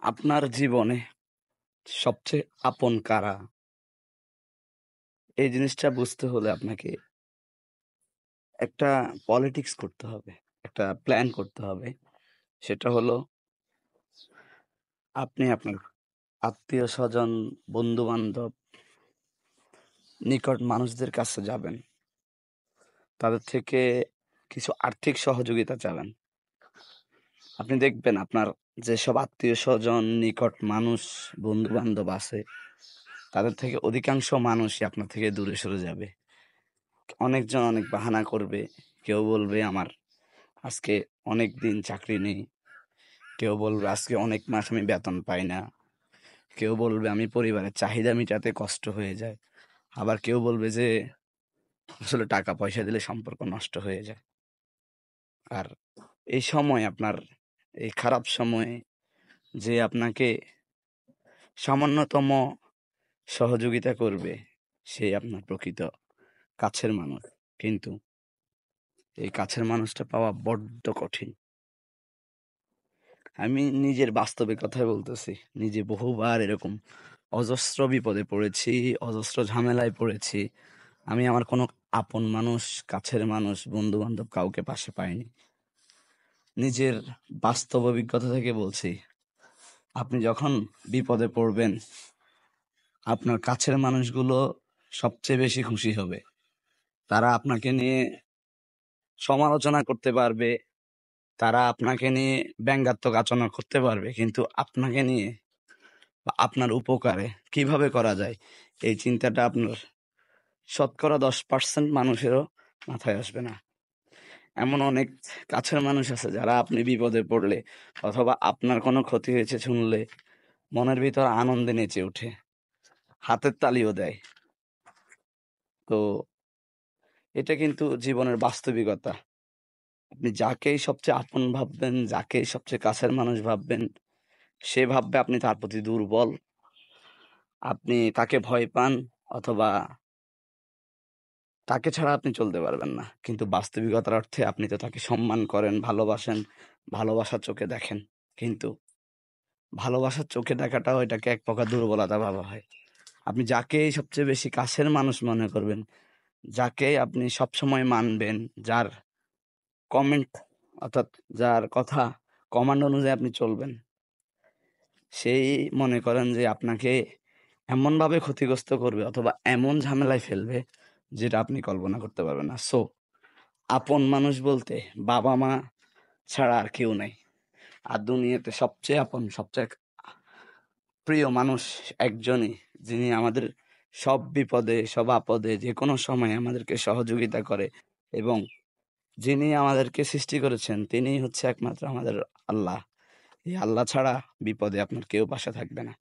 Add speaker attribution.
Speaker 1: আপনার জীবনে সবচেয়ে আপন কারা? এই জিনিসটা বুঝতে হলে আপনাকে একটা পলিটিক্স করতে হবে। একটা প্ল্যান করতে হবে। সেটা হলো আপনি আপনার আত্মীয়স্বজন, বন্ধু-বান্ধব, নিকট মানুষদের কাছে যাবেন। তাদের থেকে কিছু আর্থিক সহযোগিতা চাবেন। আপনি দেখবেন আপনার যেসব আত্মীয়স্বজন, নিকট মানুষ, বন্ধু-বান্ধব আছে, তাদের থেকে অধিকাংশ মানুষই আপনার থেকে দূরে সরে যাবে। অনেকজন অনেক বাহানা করবে। কেউ বলবে আমার আজকে অনেক দিন চাকরি নেই। কেউ বলবে আজকে অনেক মাস আমি বেতন পাই না। কেউ বলবে আমি পরিবারের চাহিদা মিটাতে কষ্ট হয়ে যায়। আবার কেউ বলবে যে আসলে টাকা পয়সা দিলে সম্পর্ক নষ্ট হয়ে যায়। আর এই সময় আপনার এই খারাপ সময়ে যে আপনাকে সামান্যতম সহযোগিতা করবে, সে আপনার প্রকৃত কাছের মানুষ। কিন্তু এই কাছের মানুষটা পাওয়া বড্ড কঠিন। আমি নিজের বাস্তবিক কথাই বলতেছি। নিজে বহুবার এরকম অজস্র বিপদে পড়েছি, অজস্র ঝামেলায় পড়েছি। আমি আমার কোনো আপন মানুষ, কাছের মানুষ, বন্ধু-বান্ধব কাউকে পাশে পাইনি। নিজের বাস্তব অভিজ্ঞতা থেকে বলছি, আপনি যখন বিপদে পড়বেন, আপনার কাছের মানুষগুলো সবচেয়ে বেশি খুশি হবে। তারা আপনাকে নিয়ে সমালোচনা করতে পারবে, তারা আপনাকে নিয়ে ব্যঙ্গাত্মক আচরণ করতে পারবে, কিন্তু আপনাকে নিয়ে বা আপনার উপকারে কিভাবে করা যায় এই চিন্তাটা আপনার শতকরা 10% মানুষেরও মাথায় আসবে না। এমন অনেক কাছের মানুষ আছে যারা আপনি বিপদে পড়লে অথবা আপনার কোনো ক্ষতি হয়েছে শুনলে মনের ভিতর আনন্দে নেচে ওঠে, হাতের তালিও দেয়। তো এটা কিন্তু জীবনের বাস্তবিকতা। আপনি যাকেই সবচেয়ে আপন ভাববেন, যাকেই সবচেয়ে কাছের মানুষ ভাববেন, সে ভাববে আপনি তার প্রতি দুর্বল, আপনি তাকে ভয় পান, অথবা তাকে ছাড়া আপনি চলতে পারবেন না। কিন্তু বাস্তবিকতার অর্থে আপনি তো তাকে সম্মান করেন, ভালোবাসেন, ভালোবাসার চোখে দেখেন। কিন্তু ভালোবাসার চোখে দেখাটাও এটাকে এক প্রকার দুর্বলতা ভাবা হয়। আপনি যাকেই সবচেয়ে বেশি কাছের মানুষ মনে করবেন, যাকে আপনি সবসময় মানবেন, যার কমেন্ট অর্থাৎ যার কথা কমান্ড অনুযায়ী আপনি চলবেন, সেই মনে করেন যে আপনাকে এমনভাবে ক্ষতিগ্রস্ত করবে অথবা এমন ঝামেলায় ফেলবে যেটা আপনি কল্পনা করতে পারবেন না। সো আপন মানুষ বলতে বাবা মা ছাড়া আর কেউ নাই। আর দুনিয়াতে সবচেয়ে আপন, সবচেয়ে প্রিয় মানুষ একজনই, যিনি আমাদের সব বিপদে, সব আপদে, যে কোনো সময় আমাদেরকে সহযোগিতা করে, এবং যিনি আমাদেরকে সৃষ্টি করেছেন তিনিই হচ্ছে একমাত্র আমাদের আল্লাহ। এই আল্লাহ ছাড়া বিপদে আপনার কেউ পাশে থাকবে না।